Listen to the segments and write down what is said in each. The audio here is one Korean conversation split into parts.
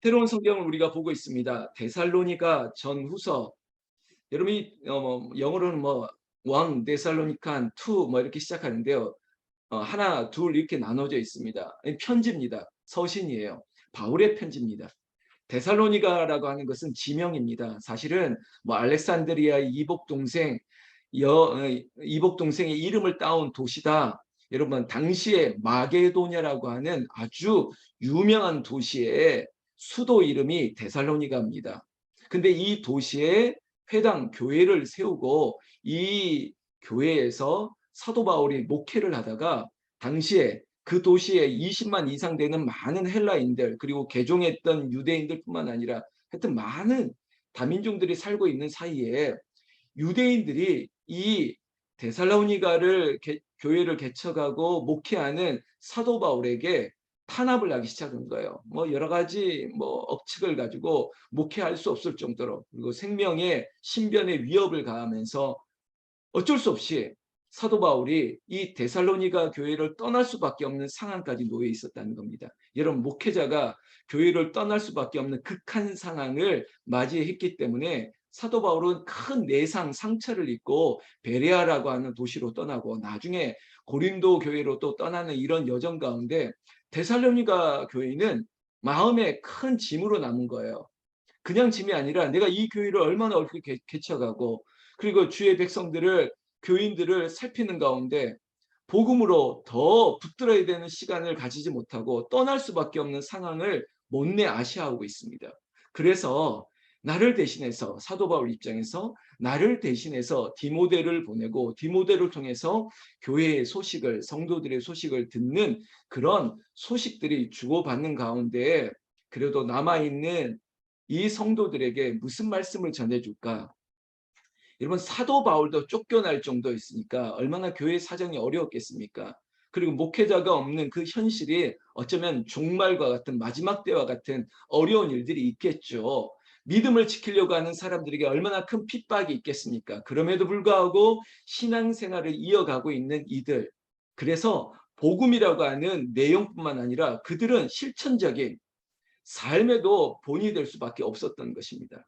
새로운 성경을 우리가 보고 있습니다. 데살로니가 전후서. 여러분이 영어로는 뭐 1 데살로니칸 2 뭐 이렇게 시작하는데요. 하나, 둘 이렇게 나눠져 있습니다. 편지입니다. 서신이에요. 바울의 편지입니다. 데살로니가라고 하는 것은 지명입니다. 사실은 뭐 알렉산드리아의 이복 동생의 이름을 따온 도시다. 여러분 당시에 마게도냐라고 하는 아주 유명한 도시의 수도 이름이 데살로니가입니다. 근데 이 도시에 회당 교회를 세우고 이 교회에서 사도 바울이 목회를 하다가 당시에 그 도시에 20만 이상 되는 많은 헬라인들 그리고 개종했던 유대인들뿐만 아니라 하여튼 많은 다민족들이 살고 있는 사이에 유대인들이 이 데살로니가를 교회를 개척하고 목회하는 사도 바울에게 탄압을 하기 시작한 거예요. 뭐 여러 가지 뭐 억측을 가지고 목회할 수 없을 정도로, 그리고 생명의 신변의 위협을 가하면서 어쩔 수 없이 사도 바울이 이 데살로니가 교회를 떠날 수밖에 없는 상황까지 놓여 있었다는 겁니다. 여러분, 목회자가 교회를 떠날 수밖에 없는 극한 상황을 맞이했기 때문에 사도 바울은 큰 내상, 상처를 입고 베레아라고 하는 도시로 떠나고 나중에 고린도 교회로 또 떠나는 이런 여정 가운데 데살로니가 교회는 마음에 큰 짐으로 남은 거예요. 그냥 짐이 아니라 내가 이 교회를 얼마나 어렵게 개척하고 그리고 주의 백성들을, 교인들을 살피는 가운데 복음으로 더 붙들어야 되는 시간을 가지지 못하고 떠날 수밖에 없는 상황을 못내 아시아하고 있습니다. 그래서 나를 대신해서, 사도 바울 입장에서 나를 대신해서 디모데를 보내고 디모데를 통해서 교회의 소식을, 성도들의 소식을 듣는 그런 소식들이 주고받는 가운데 그래도 남아있는 이 성도들에게 무슨 말씀을 전해줄까? 여러분, 사도 바울도 쫓겨날 정도였으니까 얼마나 교회 사정이 어려웠겠습니까? 그리고 목회자가 없는 그 현실이 어쩌면 종말과 같은, 마지막 때와 같은 어려운 일들이 있겠죠. 믿음을 지키려고 하는 사람들에게 얼마나 큰 핍박이 있겠습니까? 그럼에도 불구하고 신앙생활을 이어가고 있는 이들. 그래서 복음이라고 하는 내용뿐만 아니라 그들은 실천적인 삶에도 본이 될 수밖에 없었던 것입니다.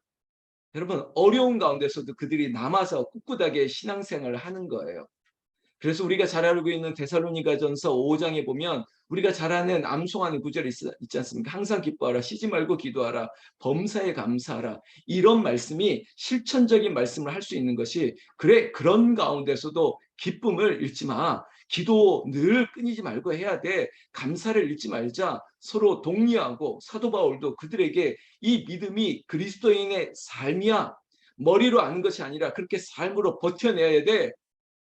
여러분, 어려운 가운데서도 그들이 남아서 꿋꿋하게 신앙생활을 하는 거예요. 그래서 우리가 잘 알고 있는 데살로니가전서 5장에 보면 우리가 잘 아는 암송하는 구절이 있지 않습니까? 항상 기뻐하라, 쉬지 말고 기도하라, 범사에 감사하라. 이런 말씀이 실천적인 말씀을 할 수 있는 것이, 그래, 그런 가운데서도 기쁨을 잃지 마. 기도 늘 끊이지 말고 해야 돼. 감사를 잃지 말자. 서로 독려하고, 사도 바울도 그들에게 이 믿음이 그리스도인의 삶이야. 머리로 아는 것이 아니라 그렇게 삶으로 버텨내야 돼.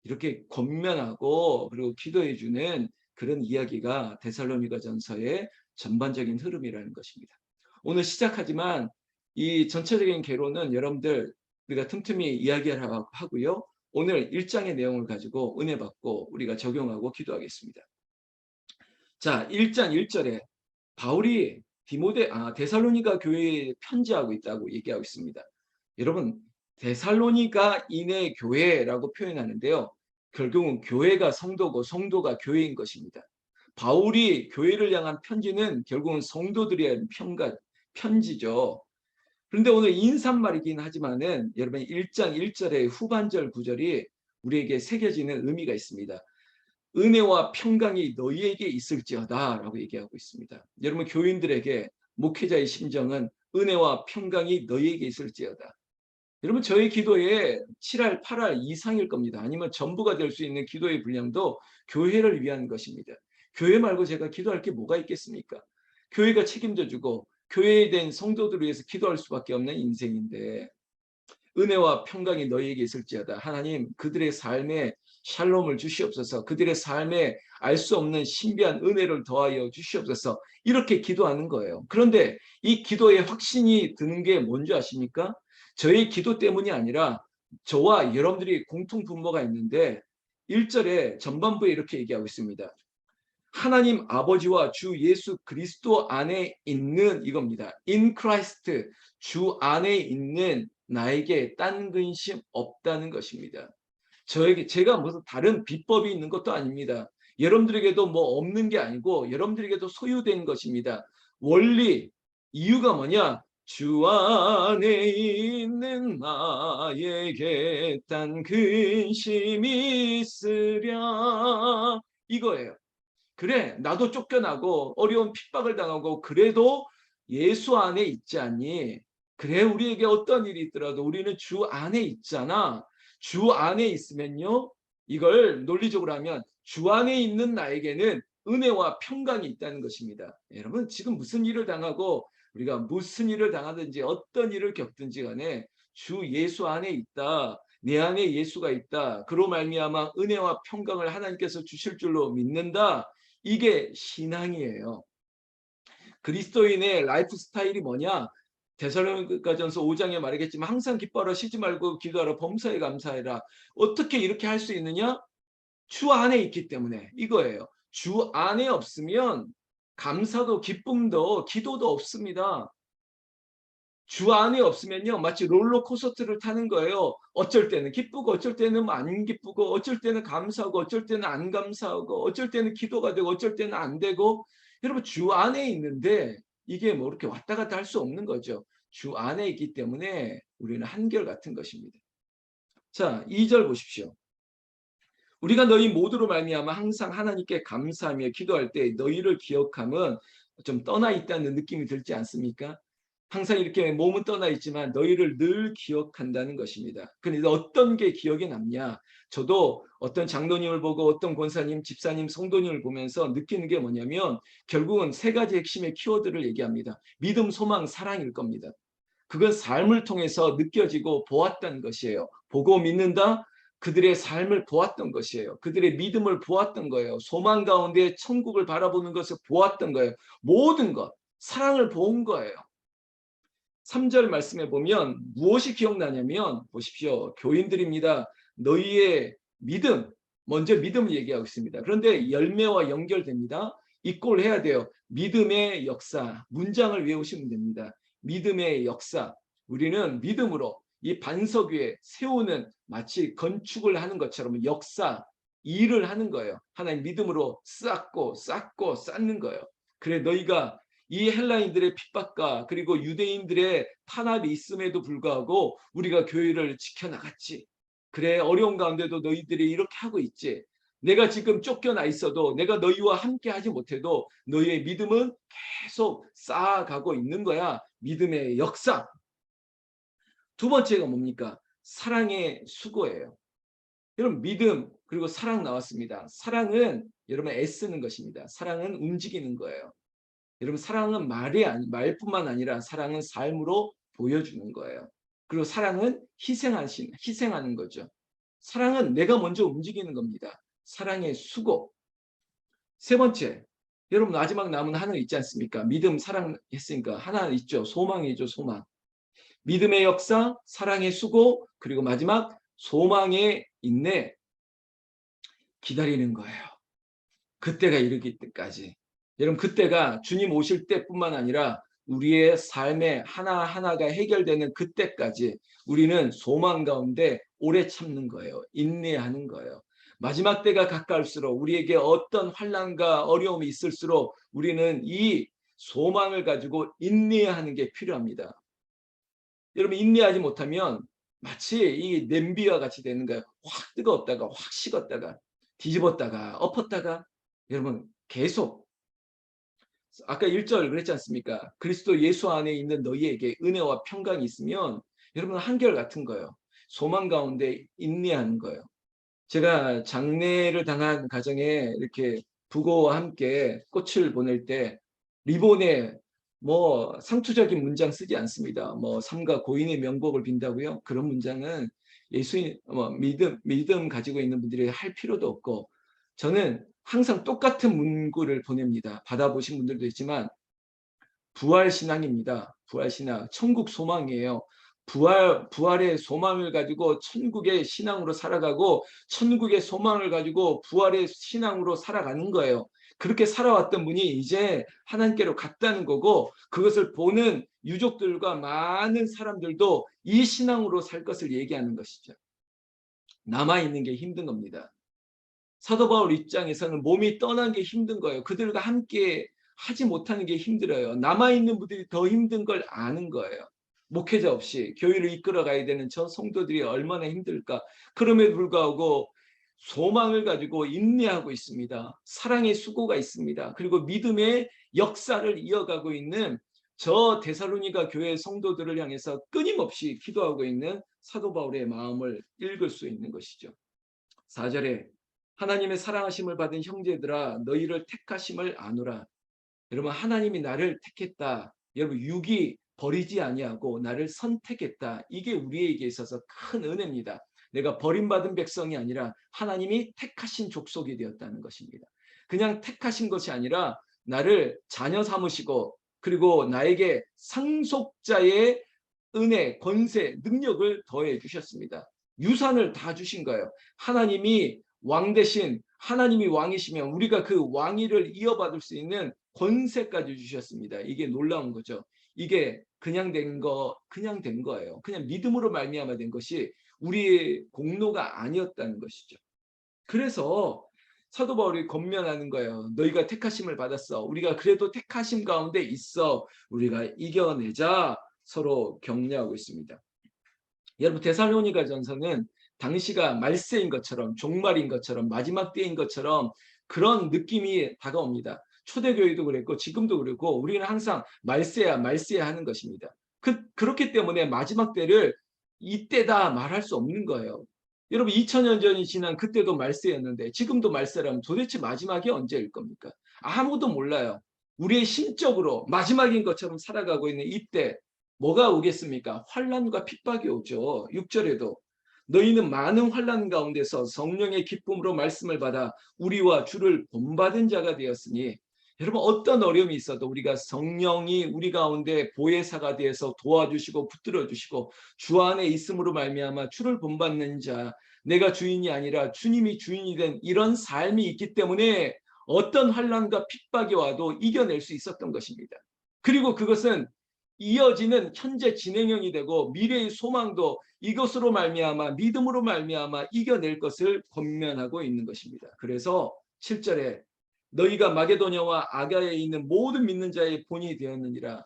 이렇게 권면하고 그리고 기도해 주는 그런 이야기가 데살로니가전서의 전반적인 흐름이라는 것입니다. 오늘 시작하지만 이 전체적인 개론은 여러분들 우리가 틈틈이 이야기하고요. 오늘 1장의 내용을 가지고 은혜 받고 우리가 적용하고 기도하겠습니다. 자, 1장 1절에 바울이 데살로니가 교회에 편지하고 있다고 얘기하고 있습니다. 여러분, 데살로니가인의 교회라고 표현하는데요. 결국은 교회가 성도고 성도가 교회인 것입니다. 바울이 교회를 향한 편지는 결국은 성도들의 편지죠. 그런데 오늘 인사말이긴 하지만은 여러분 1장 1절의 후반절 구절이 우리에게 새겨지는 의미가 있습니다. 은혜와 평강이 너희에게 있을지어다 라고 얘기하고 있습니다. 여러분, 교인들에게 목회자의 심정은 은혜와 평강이 너희에게 있을지어다. 여러분, 저희 기도에 7할, 8할 이상일 겁니다. 아니면 전부가 될 수 있는 기도의 분량도 교회를 위한 것입니다. 교회 말고 제가 기도할 게 뭐가 있겠습니까? 교회가 책임져 주고 교회에 대한 성도들을 위해서 기도할 수밖에 없는 인생인데, 은혜와 평강이 너희에게 있을지어다. 하나님, 그들의 삶에 샬롬을 주시옵소서. 그들의 삶에 알 수 없는 신비한 은혜를 더하여 주시옵소서. 이렇게 기도하는 거예요. 그런데 이 기도에 확신이 드는 게 뭔지 아십니까? 저의 기도 때문이 아니라 저와 여러분들이 공통 분모가 있는데 1절에 전반부에 이렇게 얘기하고 있습니다. 하나님 아버지와 주 예수 그리스도 안에 있는, 이겁니다. In Christ, 주 안에 있는 나에게 딴 근심 없다는 것입니다. 제가 무슨 다른 비법이 있는 것도 아닙니다. 여러분들에게도 뭐 없는 게 아니고 여러분들에게도 소유된 것입니다. 원리, 이유가 뭐냐? 주 안에 있는 나에게 딴 근심이 있으랴, 이거예요. 그래, 나도 쫓겨나고 어려운 핍박을 당하고 그래도 예수 안에 있지 않니? 그래, 우리에게 어떤 일이 있더라도 우리는 주 안에 있잖아. 주 안에 있으면요, 이걸 논리적으로 하면 주 안에 있는 나에게는 은혜와 평강이 있다는 것입니다. 여러분, 지금 무슨 일을 당하고 우리가 무슨 일을 당하든지 어떤 일을 겪든지 간에 주 예수 안에 있다. 내 안에 예수가 있다. 그로 말미암아 은혜와 평강을 하나님께서 주실 줄로 믿는다. 이게 신앙이에요. 그리스도인의 라이프 스타일이 뭐냐? 데살로니가전서 5장에 말하겠지만 항상 기뻐하라, 쉬지 말고 기도하라, 범사에 감사해라. 어떻게 이렇게 할 수 있느냐? 주 안에 있기 때문에 이거예요. 주 안에 없으면 감사도 기쁨도 기도도 없습니다. 주 안에 없으면요, 마치 롤러코스터를 타는 거예요. 어쩔 때는 기쁘고 어쩔 때는 안 기쁘고 어쩔 때는 감사하고 어쩔 때는 안 감사하고 어쩔 때는 기도가 되고 어쩔 때는 안 되고. 여러분, 주 안에 있는데 이게 뭐 이렇게 왔다 갔다 할 수 없는 거죠. 주 안에 있기 때문에 우리는 한결같은 것입니다. 자, 2절 보십시오. 우리가 너희 모두로 말미암아 항상 하나님께 감사하며 기도할 때 너희를 기억함은 좀 떠나 있다는 느낌이 들지 않습니까? 항상 이렇게 몸은 떠나 있지만 너희를 늘 기억한다는 것입니다. 그런데 어떤 게 기억에 남냐? 저도 어떤 장로님을 보고 어떤 권사님, 집사님, 성도님을 보면서 느끼는 게 뭐냐면 결국은 세 가지 핵심의 키워드를 얘기합니다. 믿음, 소망, 사랑일 겁니다. 그건 삶을 통해서 느껴지고 보았던 것이에요. 보고 믿는다? 그들의 삶을 보았던 것이에요. 그들의 믿음을 보았던 거예요. 소망 가운데 천국을 바라보는 것을 보았던 거예요. 모든 것, 사랑을 본 거예요. 3절 말씀에 보면 무엇이 기억나냐면 보십시오. 교인들입니다. 너희의 믿음, 먼저 믿음을 얘기하고 있습니다. 그런데 열매와 연결됩니다. 이 꼴 해야 돼요. 믿음의 역사, 문장을 외우시면 됩니다. 믿음의 역사. 우리는 믿음으로 이 반석 위에 세우는, 마치 건축을 하는 것처럼 역사, 일을 하는 거예요. 하나님 믿음으로 쌓고 쌓고 쌓는 거예요. 그래, 너희가 이 헬라인들의 핍박과 그리고 유대인들의 탄압이 있음에도 불구하고 우리가 교회를 지켜나갔지. 그래, 어려운 가운데도 너희들이 이렇게 하고 있지. 내가 지금 쫓겨나 있어도, 내가 너희와 함께 하지 못해도 너희의 믿음은 계속 쌓아가고 있는 거야. 믿음의 역사. 두 번째가 뭡니까? 사랑의 수고예요. 여러분, 믿음 그리고 사랑 나왔습니다. 사랑은 여러분 애쓰는 것입니다. 사랑은 움직이는 거예요. 여러분, 사랑은 말뿐만 아니라 사랑은 삶으로 보여주는 거예요. 그리고 사랑은 희생하는 거죠. 사랑은 내가 먼저 움직이는 겁니다. 사랑의 수고. 세 번째, 여러분 마지막 남은 하나 있지 않습니까? 믿음, 사랑 했으니까 하나 있죠. 소망이죠, 소망. 믿음의 역사, 사랑의 수고, 그리고 마지막 소망의 인내, 기다리는 거예요. 그때가 이르기 때까지. 여러분, 그때가 주님 오실 때뿐만 아니라 우리의 삶의 하나하나가 해결되는 그때까지 우리는 소망 가운데 오래 참는 거예요. 인내하는 거예요. 마지막 때가 가까울수록 우리에게 어떤 환난과 어려움이 있을수록 우리는 이 소망을 가지고 인내하는 게 필요합니다. 여러분, 인내하지 못하면 마치 이 냄비와 같이 되는 거예요. 확 뜨거웠다가 확 식었다가 뒤집었다가 엎었다가. 여러분, 계속 아까 1절 그랬지 않습니까? 그리스도 예수 안에 있는 너희에게 은혜와 평강이 있으면 여러분 한결같은 거예요. 소망 가운데 인내하는 거예요. 제가 장례를 당한 가정에 이렇게 부고와 함께 꽃을 보낼 때 리본에 뭐 상투적인 문장 쓰지 않습니다. 뭐 삼가 고인의 명복을 빈다고요. 그런 문장은 예수인 믿음 가지고 있는 분들이 할 필요도 없고, 저는 항상 똑같은 문구를 보냅니다. 받아보신 분들도 있지만 부활신앙입니다. 부활신앙, 천국 소망이에요. 부활의 소망을 가지고 천국의 신앙으로 살아가고 천국의 소망을 가지고 부활의 신앙으로 살아가는 거예요. 그렇게 살아왔던 분이 이제 하나님께로 갔다는 거고, 그것을 보는 유족들과 많은 사람들도 이 신앙으로 살 것을 얘기하는 것이죠. 남아있는 게 힘든 겁니다. 사도 바울 입장에서는 몸이 떠난 게 힘든 거예요. 그들과 함께 하지 못하는 게 힘들어요. 남아있는 분들이 더 힘든 걸 아는 거예요. 목회자 없이 교회를 이끌어 가야 되는 저 성도들이 얼마나 힘들까. 그럼에도 불구하고 소망을 가지고 인내하고 있습니다. 사랑의 수고가 있습니다. 그리고 믿음의 역사를 이어가고 있는 저 데살로니가 교회 성도들을 향해서 끊임없이 기도하고 있는 사도 바울의 마음을 읽을 수 있는 것이죠. 4절에 하나님의 사랑하심을 받은 형제들아 너희를 택하심을 아노라. 여러분 하나님이 나를 택했다. 여러분 육이 버리지 아니하고 나를 선택했다. 이게 우리에게 있어서 큰 은혜입니다. 내가 버림받은 백성이 아니라 하나님이 택하신 족속이 되었다는 것입니다. 그냥 택하신 것이 아니라 나를 자녀 삼으시고 그리고 나에게 상속자의 은혜, 권세, 능력을 더해 주셨습니다. 유산을 다 주신 거예요. 하나님이 왕 대신 하나님이 왕이시면 우리가 그 왕위를 이어받을 수 있는 권세까지 주셨습니다. 이게 놀라운 거죠. 이게 그냥 된 거예요. 그냥 믿음으로 말미암아 된 것이 우리의 공로가 아니었다는 것이죠. 그래서 사도 바울이 권면하는 거예요. 너희가 택하심을 받았어. 우리가 그래도 택하심 가운데 있어. 우리가 이겨내자. 서로 격려하고 있습니다. 여러분 데살로니가 전서는 당시가 말세인 것처럼 종말인 것처럼 마지막 때인 것처럼 그런 느낌이 다가옵니다. 초대교회도 그랬고 지금도 그렇고 우리는 항상 말세야 말세야 하는 것입니다. 그렇기 때문에 마지막 때를 이때다 말할 수 없는 거예요. 여러분 2000년 전이 지난 그때도 말세였는데 지금도 말세라면 도대체 마지막이 언제일 겁니까? 아무도 몰라요. 우리의 심적으로 마지막인 것처럼 살아가고 있는 이때 뭐가 오겠습니까? 환난과 핍박이 오죠. 6절에도 너희는 많은 환난 가운데서 성령의 기쁨으로 말씀을 받아 우리와 주를 본받은 자가 되었으니 여러분 어떤 어려움이 있어도 우리가 성령이 우리 가운데 보혜사가 되어서 도와주시고 붙들어 주시고 주 안에 있음으로 말미암아 주를 본받는 자 내가 주인이 아니라 주님이 주인이 된 이런 삶이 있기 때문에 어떤 환난과 핍박이 와도 이겨낼 수 있었던 것입니다. 그리고 그것은 이어지는 현재 진행형이 되고 미래의 소망도 이것으로 말미암아 믿음으로 말미암아 이겨낼 것을 권면하고 있는 것입니다. 그래서 7절에 너희가 마게도냐와 아가야에 있는 모든 믿는 자의 본이 되었느니라.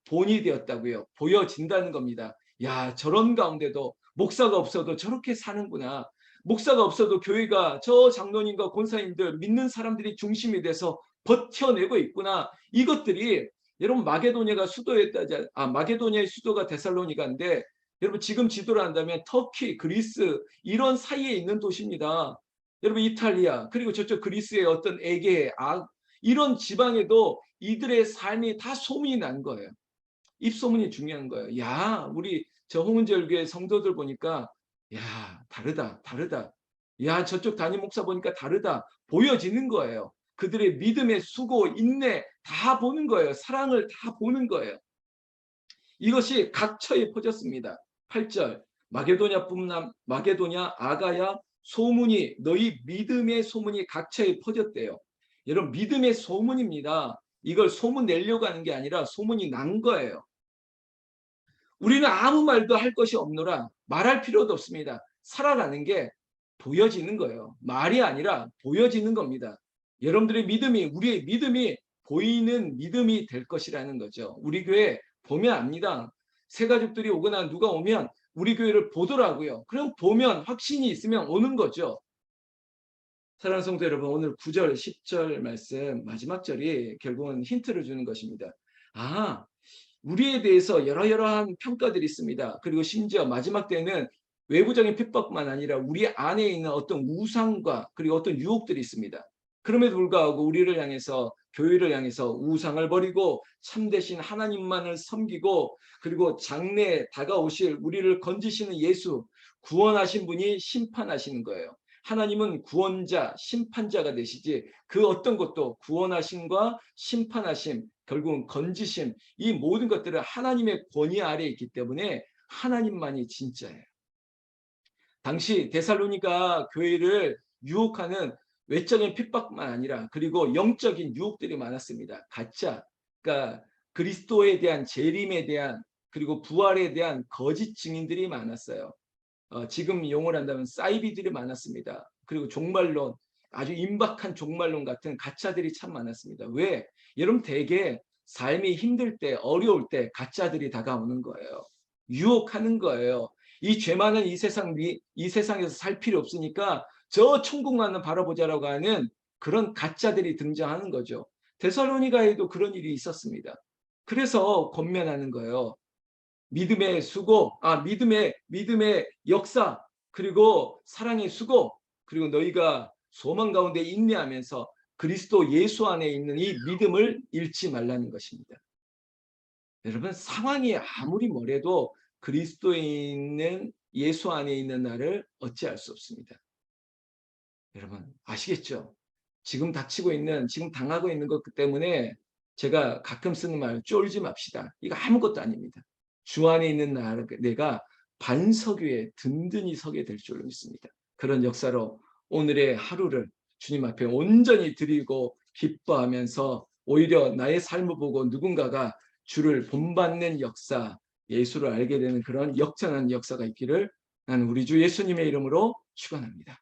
본이 되었다고요. 보여진다는 겁니다. 야, 저런 가운데도 목사가 없어도 저렇게 사는구나. 목사가 없어도 교회가 저 장로님과 권사님들 믿는 사람들이 중심이 돼서 버텨내고 있구나. 이것들이 여러분 마게도냐가 수도였다지 마게도냐의 수도가 데살로니가인데 여러분 지금 지도를 한다면 터키, 그리스 이런 사이에 있는 도시입니다. 여러분 이탈리아 그리고 저쪽 그리스의 어떤 에게 이런 지방에도 이들의 삶이 다 소문이 난 거예요. 입소문이 중요한 거예요. 야, 우리 저 홍은절교회 성도들 보니까 야, 다르다, 다르다. 야, 저쪽 담임 목사 보니까 다르다. 보여지는 거예요. 그들의 믿음의 수고, 인내 다 보는 거예요. 사랑을 다 보는 거예요. 이것이 각처에 퍼졌습니다. 8절 마게도냐, 아가야 소문이 너희 믿음의 소문이 각처에 퍼졌대요. 여러분 믿음의 소문입니다. 이걸 소문 내려고 하는 게 아니라 소문이 난 거예요. 우리는 아무 말도 할 것이 없노라. 말할 필요도 없습니다. 살아가는 게 보여지는 거예요. 말이 아니라 보여지는 겁니다. 여러분들의 믿음이 우리의 믿음이 보이는 믿음이 될 것이라는 거죠. 우리 교회 보면 압니다. 새 가족들이 오거나 누가 오면 우리 교회를 보더라고요. 그럼 보면 확신이 있으면 오는 거죠. 사랑하는 성도 여러분 오늘 9절 10절 말씀 마지막 절이 결국은 힌트를 주는 것입니다. 우리에 대해서 여러한 평가들이 있습니다. 그리고 심지어 마지막 때는 외부적인 핍박만 아니라 우리 안에 있는 어떤 우상과 그리고 어떤 유혹들이 있습니다. 그럼에도 불구하고 우리를 향해서 교회를 향해서 우상을 버리고 참되신 하나님만을 섬기고 그리고 장래에 다가오실 우리를 건지시는 예수 구원하신 분이 심판하시는 거예요. 하나님은 구원자, 심판자가 되시지 그 어떤 것도 구원하심과 심판하심, 결국은 건지심 이 모든 것들은 하나님의 권위 아래에 있기 때문에 하나님만이 진짜예요. 당시 데살로니가 교회를 유혹하는 외적인 핍박만 아니라 그리고 영적인 유혹들이 많았습니다. 가짜, 그러니까 그리스도에 대한 재림에 대한 그리고 부활에 대한 거짓 증인들이 많았어요. 지금 용어를 한다면 사이비들이 많았습니다. 그리고 종말론 아주 임박한 종말론 같은 가짜들이 참 많았습니다. 왜? 여러분 대개 삶이 힘들 때, 어려울 때 가짜들이 다가오는 거예요. 유혹하는 거예요. 이 죄 많은 이 세상에서 살 필요 없으니까 저 천국만을 바라보자라고 하는 그런 가짜들이 등장하는 거죠. 데살로니가에도 그런 일이 있었습니다. 그래서 권면하는 거예요. 믿음의 수고, 믿음의 역사, 그리고 사랑의 수고, 그리고 너희가 소망 가운데 인내하면서 그리스도 예수 안에 있는 이 믿음을 잃지 말라는 것입니다. 여러분, 상황이 아무리 뭐래도 그리스도에 있는 예수 안에 있는 나를 어찌할 수 없습니다. 여러분, 아시겠죠? 지금 지금 당하고 있는 것 때문에 제가 가끔 쓰는 말, 쫄지 맙시다. 이거 아무것도 아닙니다. 주 안에 있는 내가 반석 위에 든든히 서게 될 줄로 믿습니다. 그런 역사로 오늘의 하루를 주님 앞에 온전히 드리고 기뻐하면서 오히려 나의 삶을 보고 누군가가 주를 본받는 역사, 예수를 알게 되는 그런 역전한 역사가 있기를 나는 우리 주 예수님의 이름으로 축원합니다.